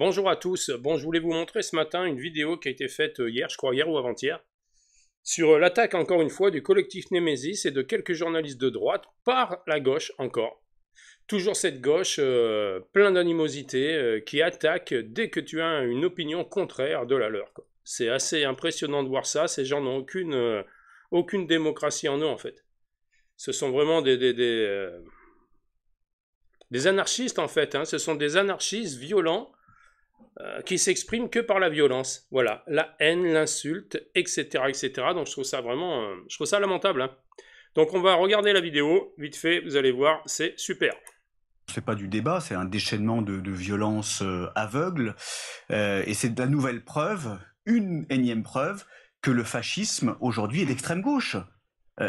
Bonjour à tous. Bon, je voulais vous montrer ce matin une vidéo qui a été faite hier, je crois hier ou avant-hier, sur l'attaque encore une fois du collectif Némésis et de quelques journalistes de droite par la gauche encore. Toujours cette gauche plein d'animosité qui attaque dès que tu as une opinion contraire de la leur. C'est assez impressionnant de voir ça. Ces gens n'ont aucune démocratie en eux en fait. Ce sont vraiment des anarchistes en fait, hein. Ce sont des anarchistes violents qui s'expriment que par la violence. Voilà, la haine, l'insulte, etc., etc. Donc je trouve ça vraiment, je trouve ça lamentable, hein. Donc on va regarder la vidéo, vite fait, vous allez voir, c'est super. C'est pas du débat, c'est un déchaînement de violence aveugle, et c'est de la nouvelle preuve, une énième preuve, que le fascisme aujourd'hui est d'extrême gauche.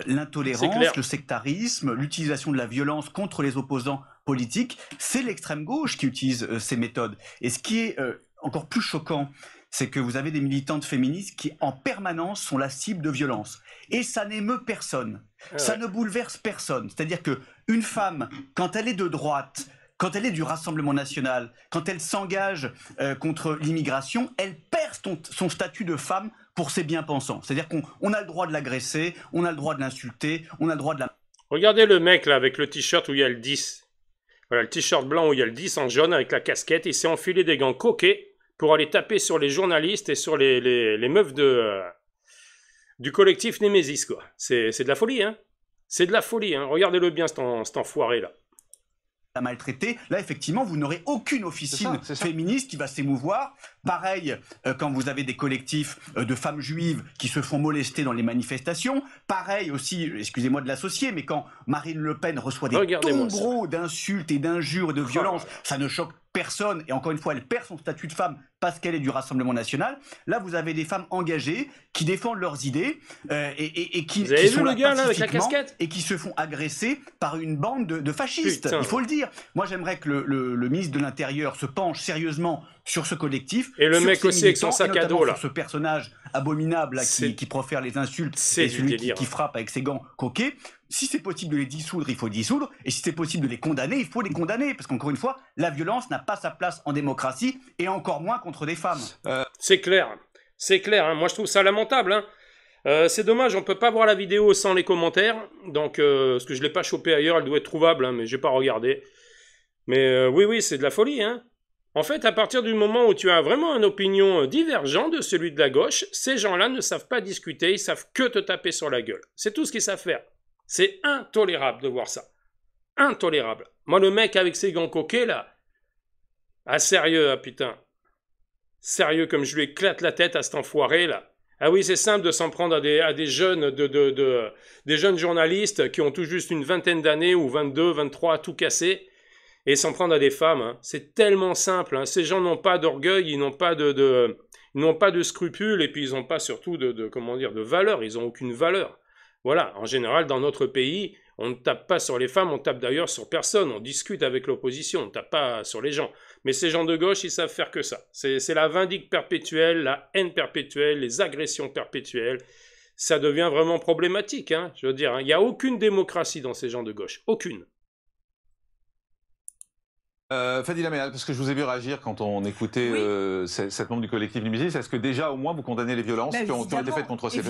L'intolérance, le sectarisme, l'utilisation de la violence contre les opposants politiques, c'est l'extrême gauche qui utilise ces méthodes. Et ce qui est encore plus choquant, c'est que vous avez des militantes féministes qui en permanence sont la cible de violence. Et ça n'émeut personne, ça ne bouleverse personne. C'est-à-dire qu'une femme, quand elle est de droite, quand elle est du Rassemblement national, quand elle s'engage contre l'immigration, elle perd son statut de femme pour ses bien-pensants. C'est-à-dire qu'on a le droit de l'agresser, on a le droit de l'insulter, on a le droit de la... Regardez le mec là avec le t-shirt où il y a le 10. Voilà, le t-shirt blanc où il y a le 10 en jaune avec la casquette. Il s'est enfilé des gants coquets pour aller taper sur les journalistes et sur les meufs du collectif Némésis, quoi. C'est de la folie, hein. C'est de la folie, hein. Regardez-le bien, cet enfoiré là. La maltraiter, là effectivement vous n'aurez aucune officine féministe qui va s'émouvoir. Pareil quand vous avez des collectifs de femmes juives qui se font molester dans les manifestations. Pareil aussi, excusez-moi de l'associer, mais quand Marine Le Pen reçoit des tombereaux d'insultes et d'injures et de violences, ça ne choque personne, et encore une fois elle perd son statut de femme parce qu'elle est du Rassemblement national. Là vous avez des femmes engagées qui défendent leurs idées et qui sont là pacifiquement et qui se font agresser par une bande de fascistes. Putain. Il faut le dire. Moi j'aimerais que le ministre de l'Intérieur se penche sérieusement sur ce collectif. Et le mec aussi avec son sac à dos là. Sur ce personnage abominable là, qui profère les insultes et celui qui frappe avec ses gants coquets. Si c'est possible de les dissoudre, il faut dissoudre. Et si c'est possible de les condamner, il faut les condamner. Parce qu'encore une fois, la violence n'a pas sa place en démocratie et encore moins contre des femmes. C'est clair. C'est clair. Hein. Moi, je trouve ça lamentable. Hein. C'est dommage, on ne peut pas voir la vidéo sans les commentaires. Donc, parce que je ne l'ai pas chopée ailleurs, elle doit être trouvable, hein, mais je n'ai pas regardé. Mais oui, c'est de la folie. Hein. En fait, à partir du moment où tu as vraiment une opinion divergente de celui de la gauche, ces gens-là ne savent pas discuter, ils savent que te taper sur la gueule. C'est tout ce qu'ils savent faire. C'est intolérable de voir ça. Intolérable. Moi, le mec avec ses gants coquets, là... Ah, sérieux, ah, putain. Sérieux, comme je lui éclate la tête à cet enfoiré, là. Ah oui, c'est simple de s'en prendre à des jeunes des jeunes journalistes qui ont tout juste une vingtaine d'années, ou 22, 23, tout cassé, et s'en prendre à des femmes. Hein. C'est tellement simple. Hein. Ces gens n'ont pas d'orgueil, ils n'ont pas ils n'ont pas de scrupules, et puis ils n'ont pas surtout de valeur. Ils n'ont aucune valeur. Voilà, en général, dans notre pays, on ne tape pas sur les femmes, on tape d'ailleurs sur personne, on discute avec l'opposition, on ne tape pas sur les gens. Mais ces gens de gauche, ils savent faire que ça. C'est la vindicte perpétuelle, la haine perpétuelle, les agressions perpétuelles. Ça devient vraiment problématique, hein, je veux dire. Hein. Il n'y a aucune démocratie dans ces gens de gauche, aucune. Fadila Mead, parce que je vous ai vu réagir quand on écoutait cette membre du collectif Némésis, est-ce que déjà au moins vous condamnez les violences qui ont été faites contre ces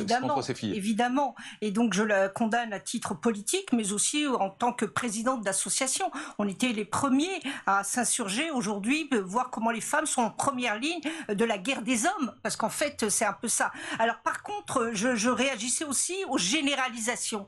filles? Évidemment, et donc je la condamne à titre politique, mais aussi en tant que présidente d'association. On était les premiers à s'insurger aujourd'hui, voir comment les femmes sont en première ligne de la guerre des hommes, parce qu'en fait c'est un peu ça. Alors par contre, je réagissais aussi aux généralisations.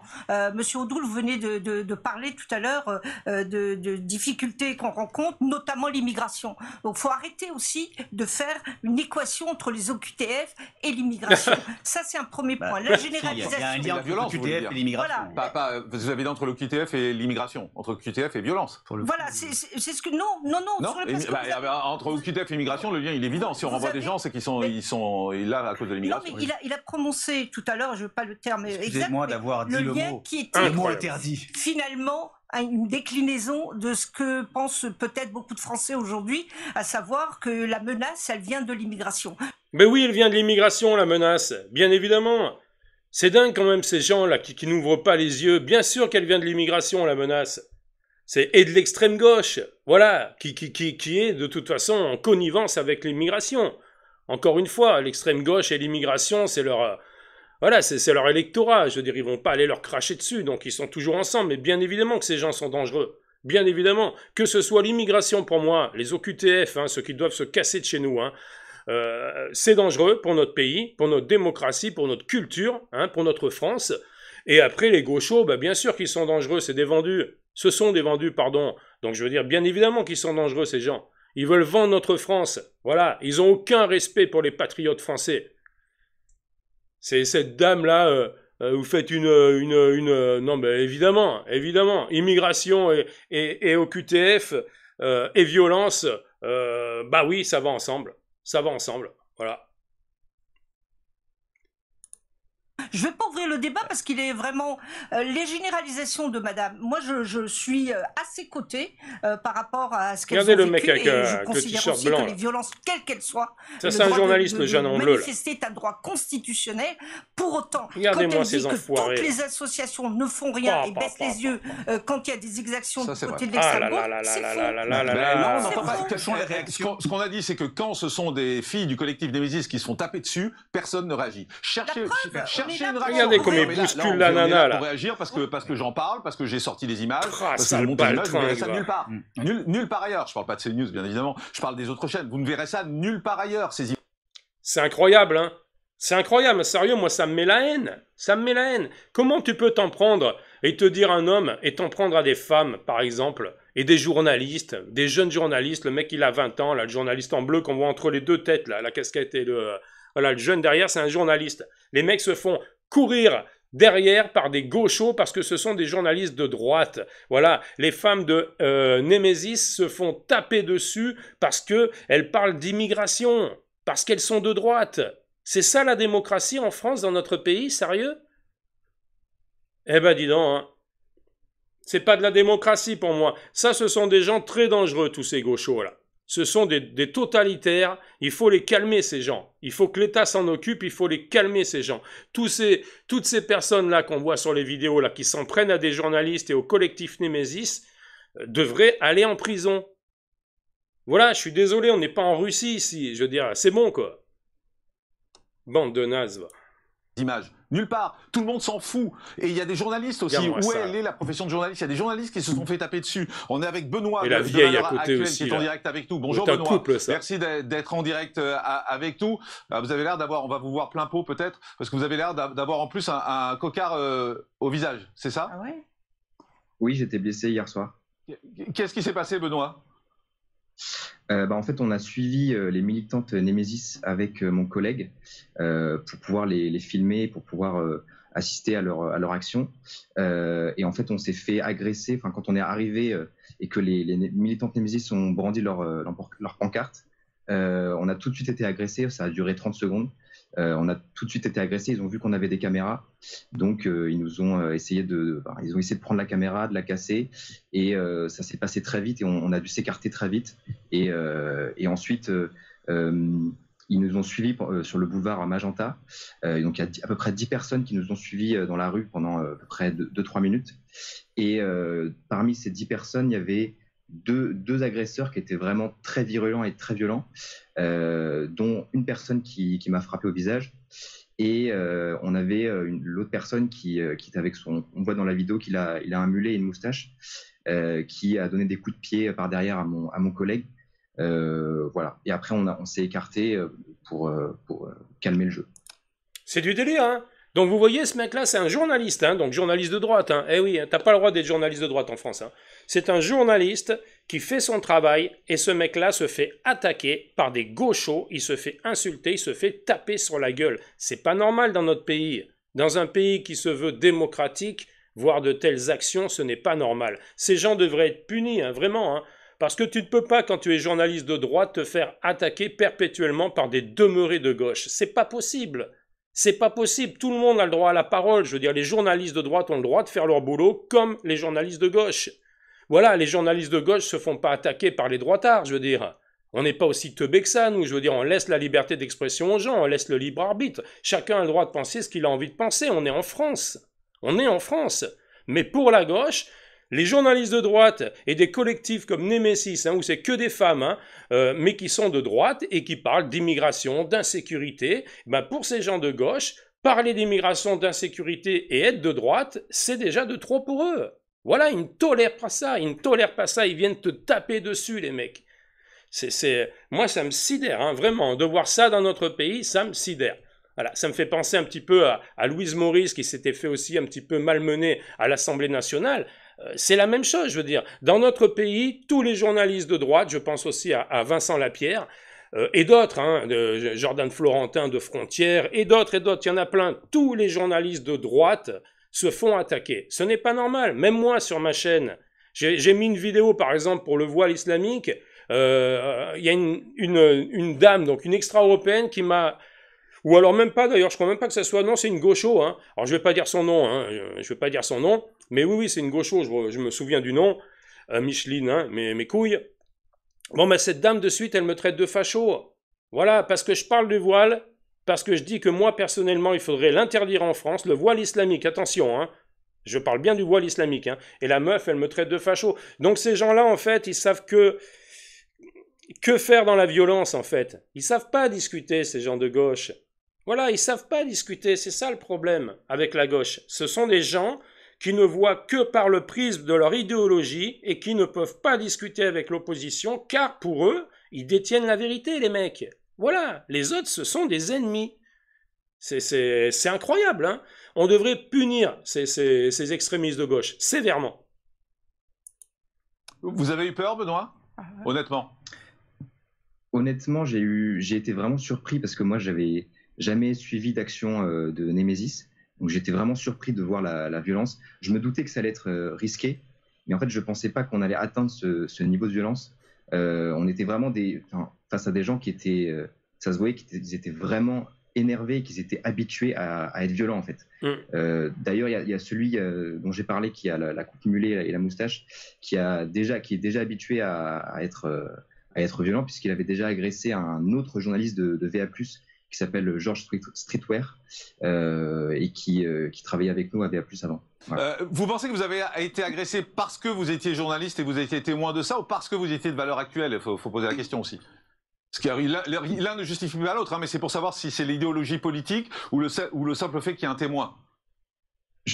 Monsieur Odoul, vous venez de parler tout à l'heure de difficultés qu'on rencontre, notamment l'immigration. Donc, il faut arrêter aussi de faire une équation entre les OQTF et l'immigration. Ça, c'est un premier point. La généralisation. Il y a un lien entre l'OQTF et l'immigration. Voilà. Vous avez dit entre l'OQTF et l'immigration. Entre OQTF et violence. Voilà, c'est ce que... Non. Entre OQTF et l'immigration, le lien, il est évident. Si on renvoie des gens, c'est qu'ils sont là à cause de l'immigration. Non, mais il a prononcé tout à l'heure, je ne veux pas le terme exact, excusez-moi d'avoir dit le mot. Qui était le mot interdit. Finalement, une déclinaison de ce que pensent peut-être beaucoup de Français aujourd'hui, à savoir que la menace, elle vient de l'immigration. Mais oui, elle vient de l'immigration, la menace, bien évidemment. C'est dingue quand même ces gens-là qui n'ouvrent pas les yeux. Bien sûr qu'elle vient de l'immigration, la menace. Et de l'extrême gauche, voilà, qui est de toute façon en connivence avec l'immigration. Encore une fois, l'extrême gauche et l'immigration, c'est leur... Voilà, c'est leur électorat. Je veux dire, ils vont pas aller leur cracher dessus, donc ils sont toujours ensemble. Mais bien évidemment que ces gens sont dangereux. Bien évidemment. Que ce soit l'immigration pour moi, les OQTF, hein, ceux qui doivent se casser de chez nous, hein, c'est dangereux pour notre pays, pour notre démocratie, pour notre culture, hein, pour notre France. Et après, les gauchos, bah, bien sûr qu'ils sont dangereux, c'est des vendus. Ce sont des vendus, pardon. Donc je veux dire, bien évidemment qu'ils sont dangereux, ces gens. Ils veulent vendre notre France. Voilà, ils n'ont aucun respect pour les patriotes français. C'est cette dame-là, vous faites non, ben évidemment, immigration et OQTF et violence, bah oui, ça va ensemble, voilà. Je ne vais pas ouvrir le débat parce qu'il est vraiment... les généralisations de madame, moi je suis à ses côtés par rapport à ce qu'elles ont vécu. Regardez le mec avec le t-shirt blanc. Que les violences, quelles qu'elles soient, ça c'est un journaliste, le jeune en bleu. Manifester est un droit constitutionnel. Pour autant, quand elle dit que toutes les associations ne font rien et baissent les yeux quand il y a des exactions du côté de l'extrême gauche, c'est faux. Quelles sont les réactions ? Ce qu'on a dit, c'est que quand ce sont des filles du collectif Némésis qui se font taper dessus, personne ne réagit. Cherchez une réaction. Regardez comme il bouscule la nana là. Pour réagir parce que j'en parle, parce que j'ai sorti les images, parce que je monte les images, vous verrez ça nulle part. Nulle part ailleurs. Je parle pas de CNews bien évidemment, je parle des autres chaînes. Vous ne verrez ça nulle part ailleurs, ces images. C'est incroyable, hein. C'est incroyable, sérieux, moi ça me met la haine. Ça me met la haine. Comment tu peux t'en prendre et te dire un homme et t'en prendre à des femmes, par exemple, et des journalistes, des jeunes journalistes, le mec il a 20 ans, là, le journaliste en bleu qu'on voit entre les deux têtes, là, la casquette et voilà, le jeune derrière, c'est un journaliste. Les mecs se font courir derrière par des gauchos parce que ce sont des journalistes de droite. Voilà, les femmes de Némésis se font taper dessus parce qu'elles parlent d'immigration, parce qu'elles sont de droite. C'est ça la démocratie en France, dans notre pays, sérieux? Eh ben dis donc, hein. C'est pas de la démocratie pour moi. Ça, ce sont des gens très dangereux, tous ces gauchos-là. Ce sont des totalitaires, il faut les calmer ces gens. Il faut que l'État s'en occupe, il faut les calmer ces gens. Toutes ces personnes-là qu'on voit sur les vidéos, là, qui s'en prennent à des journalistes et au collectif Némésis, devraient aller en prison. Voilà, je suis désolé, on n'est pas en Russie ici, je veux dire, c'est bon quoi. Bande de nazes, va. Images. Nulle part. Tout le monde s'en fout. Et il y a des journalistes aussi. Où elle est la profession de journaliste? Il y a des journalistes qui se sont fait taper dessus. On est avec Benoît, et la vieille à côté actuelle, aussi, qui est en direct avec nous. Bonjour Benoît. Couple, merci d'être en direct avec nous. Vous avez l'air d'avoir, on va vous voir plein pot peut-être, parce que vous avez l'air d'avoir en plus un cocard au visage. C'est ça? Ah ouais? Oui, j'étais blessé hier soir. Qu'est-ce qui s'est passé, Benoît? En fait, on a suivi les militantes Némésis avec mon collègue pour pouvoir les filmer, pour pouvoir assister à leur action. Et en fait, on s'est fait agresser. Enfin, quand on est arrivé et que les militantes Némésis ont brandi leur pancarte, on a tout de suite été agressés. Ça a duré 30 secondes. On a tout de suite été agressés. Ils ont vu qu'on avait des caméras, donc ils nous ont essayé de prendre la caméra, de la casser, et ça s'est passé très vite et on a dû s'écarter très vite. Et ensuite, ils nous ont suivis sur le boulevard Magenta. Donc il y a à peu près 10 personnes qui nous ont suivis dans la rue pendant à peu près 2-3 minutes. Et parmi ces 10 personnes, il y avait deux agresseurs qui étaient vraiment très virulents et très violents, dont une personne qui m'a frappé au visage, et on avait l'autre personne qui était avec on voit dans la vidéo qu'il a un mulet et une moustache, qui a donné des coups de pied par derrière à mon collègue. Voilà. Et après on s'est écarté pour calmer le jeu. C'est du délire, hein. Donc vous voyez, ce mec-là, c'est un journaliste, hein, donc journaliste de droite. Hein. Eh oui, t'as pas le droit d'être journaliste de droite en France. Hein. C'est un journaliste qui fait son travail, et ce mec-là se fait attaquer par des gauchos, il se fait insulter, il se fait taper sur la gueule. C'est pas normal dans notre pays. Dans un pays qui se veut démocratique, voir de telles actions, ce n'est pas normal. Ces gens devraient être punis, hein, vraiment, hein. Parce que tu ne peux pas, quand tu es journaliste de droite, te faire attaquer perpétuellement par des demeurés de gauche. C'est pas possible. C'est pas possible. Tout le monde a le droit à la parole. Je veux dire, les journalistes de droite ont le droit de faire leur boulot comme les journalistes de gauche. Voilà, les journalistes de gauche se font pas attaquer par les droitards, je veux dire. On n'est pas aussi teubés que ça, nous. Je veux dire, on laisse la liberté d'expression aux gens, on laisse le libre arbitre. Chacun a le droit de penser ce qu'il a envie de penser. On est en France. On est en France. Mais pour la gauche, Les journalistes de droite et des collectifs comme Némésis, où c'est que des femmes, mais qui sont de droite et qui parlent d'immigration, d'insécurité, pour ces gens de gauche, parler d'immigration, d'insécurité et être de droite, c'est déjà de trop pour eux. Voilà, ils ne tolèrent pas ça, ils viennent te taper dessus, les mecs. Moi, ça me sidère, vraiment, de voir ça dans notre pays, ça me sidère. Voilà, ça me fait penser un petit peu à Louise Maurice, qui s'était fait aussi un petit peu malmener à l'Assemblée nationale. C'est la même chose, je veux dire. Dans notre pays, tous les journalistes de droite, je pense aussi à Vincent Lapierre, et d'autres, de Jordan Florentin de Frontières, et d'autres, il y en a plein. Tous les journalistes de droite se font attaquer. Ce n'est pas normal. Même moi, sur ma chaîne, j'ai mis une vidéo, par exemple, pour le voile islamique. Il y a une dame, donc une extra-européenne, qui m'a... Ou alors même pas, d'ailleurs, je crois même pas que ça soit... Non, c'est une gaucho, Alors, je vais pas dire son nom, je vais pas dire son nom. Mais oui, c'est une gaucho, je me souviens du nom. Micheline, mes couilles. Bon, cette dame, de suite, elle me traite de facho. Voilà, parce que je parle du voile, parce que je dis que moi, personnellement, il faudrait l'interdire en France, le voile islamique, attention, je parle bien du voile islamique, et la meuf, elle me traite de facho. Donc ces gens-là, en fait, ils savent que faire dans la violence, en fait. Ils savent pas discuter, ces gens de gauche. Voilà, ils savent pas discuter, c'est ça le problème avec la gauche. Ce sont des gens qui ne voient que par le prisme de leur idéologie et qui ne peuvent pas discuter avec l'opposition, car pour eux, ils détiennent la vérité, les mecs. Voilà, les autres, ce sont des ennemis. C'est incroyable, On devrait punir ces extrémistes de gauche, sévèrement. Vous avez eu peur, Benoît? Honnêtement? Honnêtement, j'ai été vraiment surpris parce que moi, j'avais jamais suivi d'action de Némésis. Donc j'étais vraiment surpris de voir la violence. Je me doutais que ça allait être risqué, mais en fait, je ne pensais pas qu'on allait atteindre ce niveau de violence. On était vraiment face à des gens qui étaient... ça se voyait qu'ils étaient vraiment énervés, qu'ils étaient habitués à être violents, en fait. D'ailleurs, il y a celui dont j'ai parlé, qui a la coupe mulet et la moustache, qui est déjà habitué à être violent, puisqu'il avait déjà agressé un autre journaliste de VA+, qui s'appelle George Streetwear, et qui travaillait avec nous à VA+, avant. Voilà. Vous pensez que vous avez été agressé parce que vous étiez journaliste et vous étiez témoin de ça, ou parce que vous étiez de Valeurs Actuelles? Il faut poser la question aussi. Parce que l'un ne justifie pas l'autre, mais c'est pour savoir si c'est l'idéologie politique ou le simple fait qu'il y ait un témoin.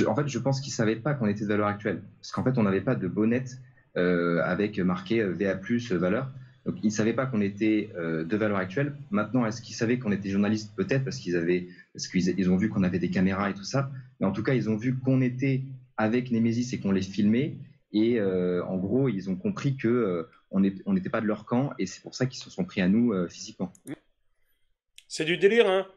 En fait, je pense qu'ils ne savaient pas qu'on était de Valeurs Actuelles. Parce qu'en fait, on n'avait pas de bonnette avec marqué VA+, Valeurs. Donc, ils ne savaient pas qu'on était de Valeurs Actuelles. Maintenant, est-ce qu'ils savaient qu'on était journalistes? Peut-être, parce qu'ils ont vu qu'on avait des caméras et tout ça. Mais en tout cas, ils ont vu qu'on était avec Némésis et qu'on les filmait. Et en gros, ils ont compris qu'on n'était pas de leur camp. Et c'est pour ça qu'ils se sont pris à nous physiquement. C'est du délire,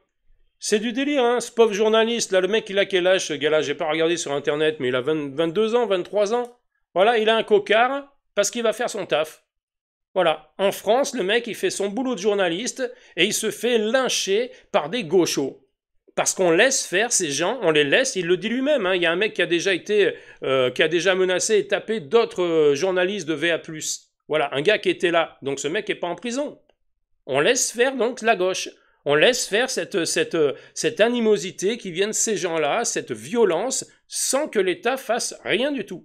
C'est du délire, Ce pauvre journaliste, là, le mec, il a quel âge, ce gars-là? J'ai pas regardé sur Internet, mais il a 22 ans, 23 ans. Voilà, il a un cocard parce qu'il va faire son taf. Voilà, en France, le mec, il fait son boulot de journaliste et il se fait lyncher par des gauchos. Parce qu'on laisse faire ces gens, on les laisse, il le dit lui-même. Il y a un mec qui a déjà menacé et tapé d'autres journalistes de VA+. Voilà, un gars qui était là. Donc ce mec n'est pas en prison. On laisse faire donc la gauche. On laisse faire cette animosité qui vient de ces gens-là, cette violence, sans que l'État fasse rien du tout.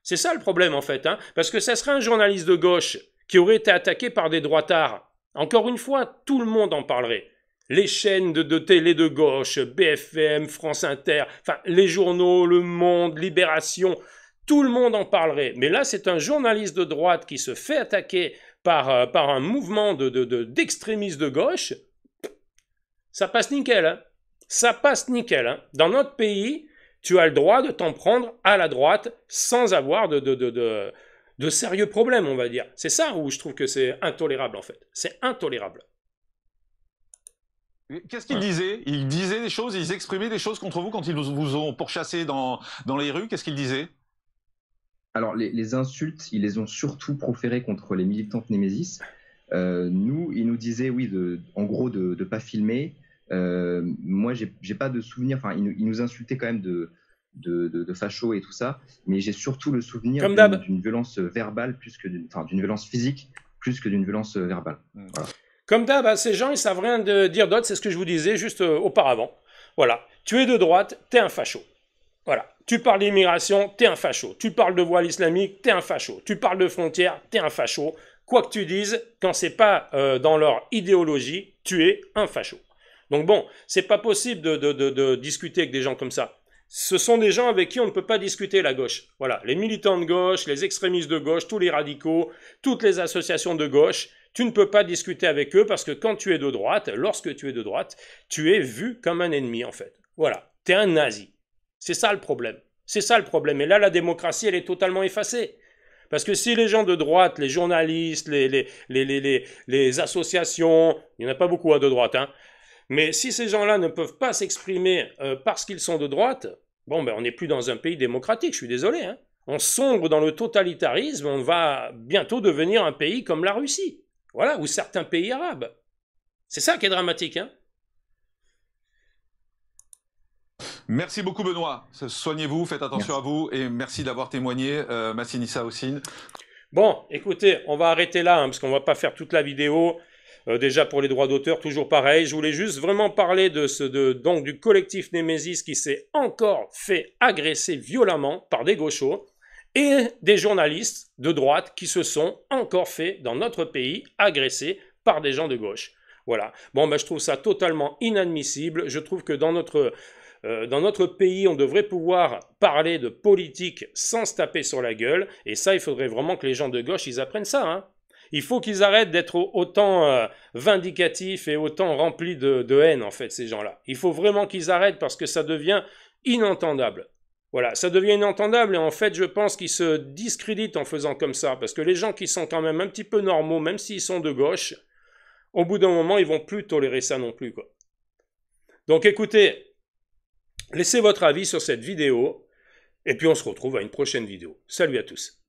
C'est ça le problème en fait, parce que ça serait un journaliste de gauche qui aurait été attaqué par des droitards. Encore une fois, tout le monde en parlerait. Les chaînes de télé de gauche, BFM, France Inter, enfin les journaux, Le Monde, Libération, tout le monde en parlerait. Mais là, c'est un journaliste de droite qui se fait attaquer par un mouvement d'extrémistes de gauche. Ça passe nickel, Ça passe nickel, Dans notre pays, tu as le droit de t'en prendre à la droite sans avoir de sérieux problèmes, on va dire. C'est ça où je trouve que c'est intolérable, en fait. C'est intolérable. Qu'est-ce qu'ils disaient? Ils disaient des choses, ils exprimaient des choses contre vous quand ils vous ont pourchassé dans les rues. Qu'est-ce qu'ils disaient? Alors, les insultes, ils les ont surtout proférées contre les militantes Némésis. Nous, ils nous disaient, oui, en gros, de ne pas filmer. Moi, j'ai pas de souvenir. Enfin, ils nous insultaient quand même de fachos et tout ça. Mais j'ai surtout le souvenir d'une violence verbale d'une violence physique plus que d'une violence verbale. Voilà. Comme d'hab, ces gens, ils savent rien dire d'autre. C'est ce que je vous disais juste auparavant. Voilà. Tu es de droite, t'es un facho. Voilà. Tu parles d'immigration, t'es un facho. Tu parles de voile islamique, t'es un facho. Tu parles de frontières, t'es un facho. Quoi que tu dises, quand c'est pas dans leur idéologie, tu es un facho. Donc bon, c'est pas possible de discuter avec des gens comme ça. Ce sont des gens avec qui on ne peut pas discuter, la gauche. Voilà, les militants de gauche, les extrémistes de gauche, tous les radicaux, toutes les associations de gauche, tu ne peux pas discuter avec eux parce que quand tu es de droite, lorsque tu es de droite, tu es vu comme un ennemi en fait. Voilà, tu es un nazi. C'est ça le problème. C'est ça le problème. Et là, la démocratie, elle est totalement effacée. Parce que si les gens de droite, les journalistes, les associations, il n'y en a pas beaucoup de droite, hein, mais si ces gens-là ne peuvent pas s'exprimer parce qu'ils sont de droite, bon, ben on n'est plus dans un pays démocratique, je suis désolé. Hein. On sombre dans le totalitarisme, on va bientôt devenir un pays comme la Russie, voilà, ou certains pays arabes. C'est ça qui est dramatique. Hein. Merci beaucoup Benoît, soignez-vous, faites attention à vous et merci d'avoir témoigné, Massinissa Hossein. Bon, écoutez, on va arrêter là, hein, parce qu'on ne va pas faire toute la vidéo. Déjà pour les droits d'auteur, toujours pareil. Je voulais juste vraiment parler donc du collectif Némésis qui s'est encore fait agresser violemment par des gauchos et des journalistes de droite qui se sont encore fait, dans notre pays, agresser par des gens de gauche. Voilà. Bon, ben, je trouve ça totalement inadmissible. Je trouve que dans notre pays, on devrait pouvoir parler de politique sans se taper sur la gueule. Et ça, il faudrait vraiment que les gens de gauche, ils apprennent ça, hein. Il faut qu'ils arrêtent d'être autant vindicatifs et autant remplis de haine, en fait, ces gens-là. Il faut vraiment qu'ils arrêtent parce que ça devient inentendable. Voilà, ça devient inentendable et en fait, je pense qu'ils se discréditent en faisant comme ça. Parce que les gens qui sont quand même un petit peu normaux, même s'ils sont de gauche, au bout d'un moment, ils vont plus tolérer ça non plus, quoi. Donc écoutez, laissez votre avis sur cette vidéo et puis on se retrouve à une prochaine vidéo. Salut à tous.